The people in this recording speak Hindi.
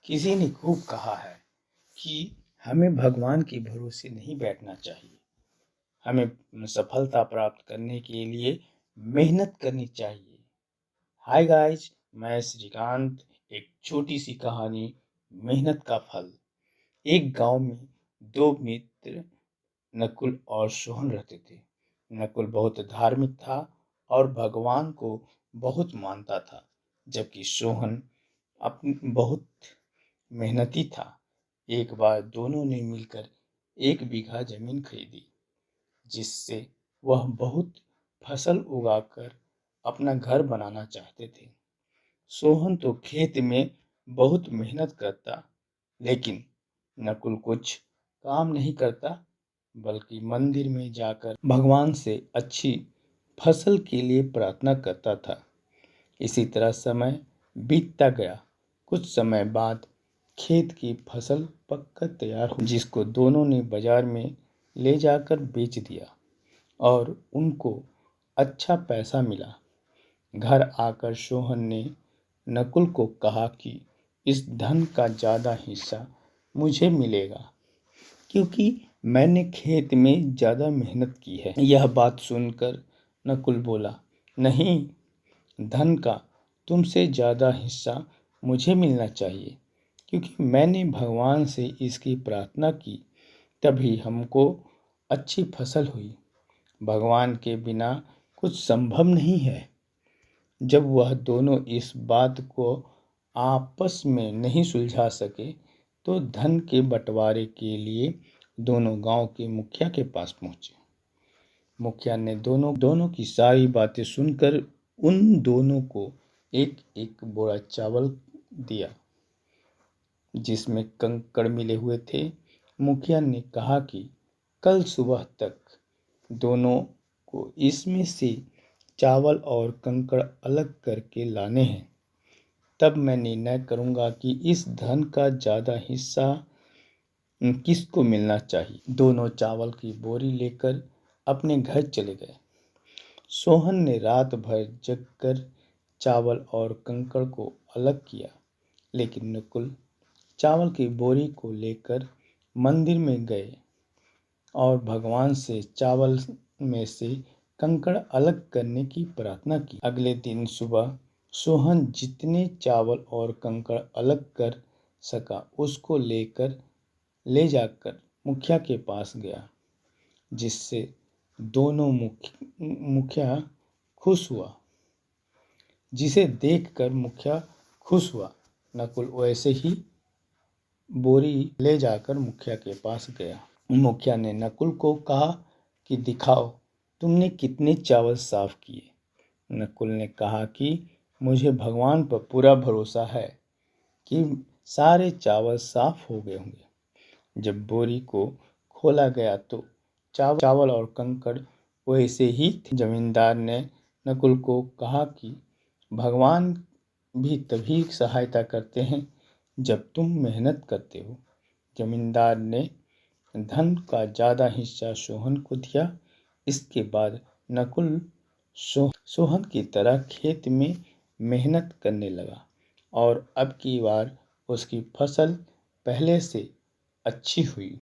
किसी ने खूब कहा है कि हमें भगवान के भरोसे नहीं बैठना चाहिए। हमें सफलता प्राप्त करने के लिए मेहनत करनी चाहिए। हाय गाइस, मैं श्रीकांत। एक छोटी सी कहानी, मेहनत का फल। एक गांव में दो मित्र नकुल और सोहन रहते थे। नकुल बहुत धार्मिक था और भगवान को बहुत मानता था, जबकि सोहन अपनी बहुत मेहनती था। एक बार दोनों ने मिलकर 1 बीघा जमीन खरीदी, जिससे वह बहुत फसल उगाकर अपना घर बनाना चाहते थे। सोहन तो खेत में बहुत मेहनत करता, लेकिन नकुल कुछ काम नहीं करता, बल्कि मंदिर में जाकर भगवान से अच्छी फसल के लिए प्रार्थना करता था। इसी तरह समय बीतता गया। कुछ समय बाद खेत की फसल पककर तैयार हुई, जिसको दोनों ने बाजार में ले जाकर बेच दिया और उनको अच्छा पैसा मिला। घर आकर सोहन ने नकुल को कहा कि इस धन का ज़्यादा हिस्सा मुझे मिलेगा, क्योंकि मैंने खेत में ज़्यादा मेहनत की है। यह बात सुनकर नकुल बोला, नहीं, धन का तुमसे ज़्यादा हिस्सा मुझे मिलना चाहिए, क्योंकि मैंने भगवान से इसकी प्रार्थना की, तभी हमको अच्छी फसल हुई। भगवान के बिना कुछ संभव नहीं है। जब वह दोनों इस बात को आपस में नहीं सुलझा सके, तो धन के बंटवारे के लिए दोनों गांव के मुखिया के पास पहुंचे। मुखिया ने दोनों की सारी बातें सुनकर उन दोनों को एक एक बोरा चावल दिया, जिसमें कंकड़ मिले हुए थे। मुखिया ने कहा कि कल सुबह तक दोनों को इसमें से चावल और कंकड़ अलग करके लाने हैं, तब मैं निर्णय करूंगा कि इस धन का ज़्यादा हिस्सा किसको मिलना चाहिए। दोनों चावल की बोरी लेकर अपने घर चले गए। सोहन ने रात भर जगकर चावल और कंकड़ को अलग किया, लेकिन नकुल चावल की बोरी को लेकर मंदिर में गए और भगवान से चावल में से कंकड़ अलग करने की प्रार्थना की। अगले दिन सुबह सोहन जितने चावल और कंकड़ अलग कर सका, उसको ले जाकर मुखिया के पास गया, जिससे दोनों मुखिया खुश हुआ जिसे देखकर मुखिया खुश हुआ। नकुल वैसे ही बोरी ले जाकर मुखिया के पास गया। मुखिया ने नकुल को कहा कि दिखाओ, तुमने कितने चावल साफ किए। नकुल ने कहा कि मुझे भगवान पर पूरा भरोसा है कि सारे चावल साफ हो गए होंगे। जब बोरी को खोला गया तो चावल और कंकड़ वैसे ही थे। जमींदार ने नकुल को कहा कि भगवान भी तभी सहायता करते हैं जब तुम मेहनत करते हो। जमींदार ने धन का ज़्यादा हिस्सा सोहन को दिया। इसके बाद नकुल सोहन की तरह खेत में मेहनत करने लगा और अब की बार उसकी फसल पहले से अच्छी हुई।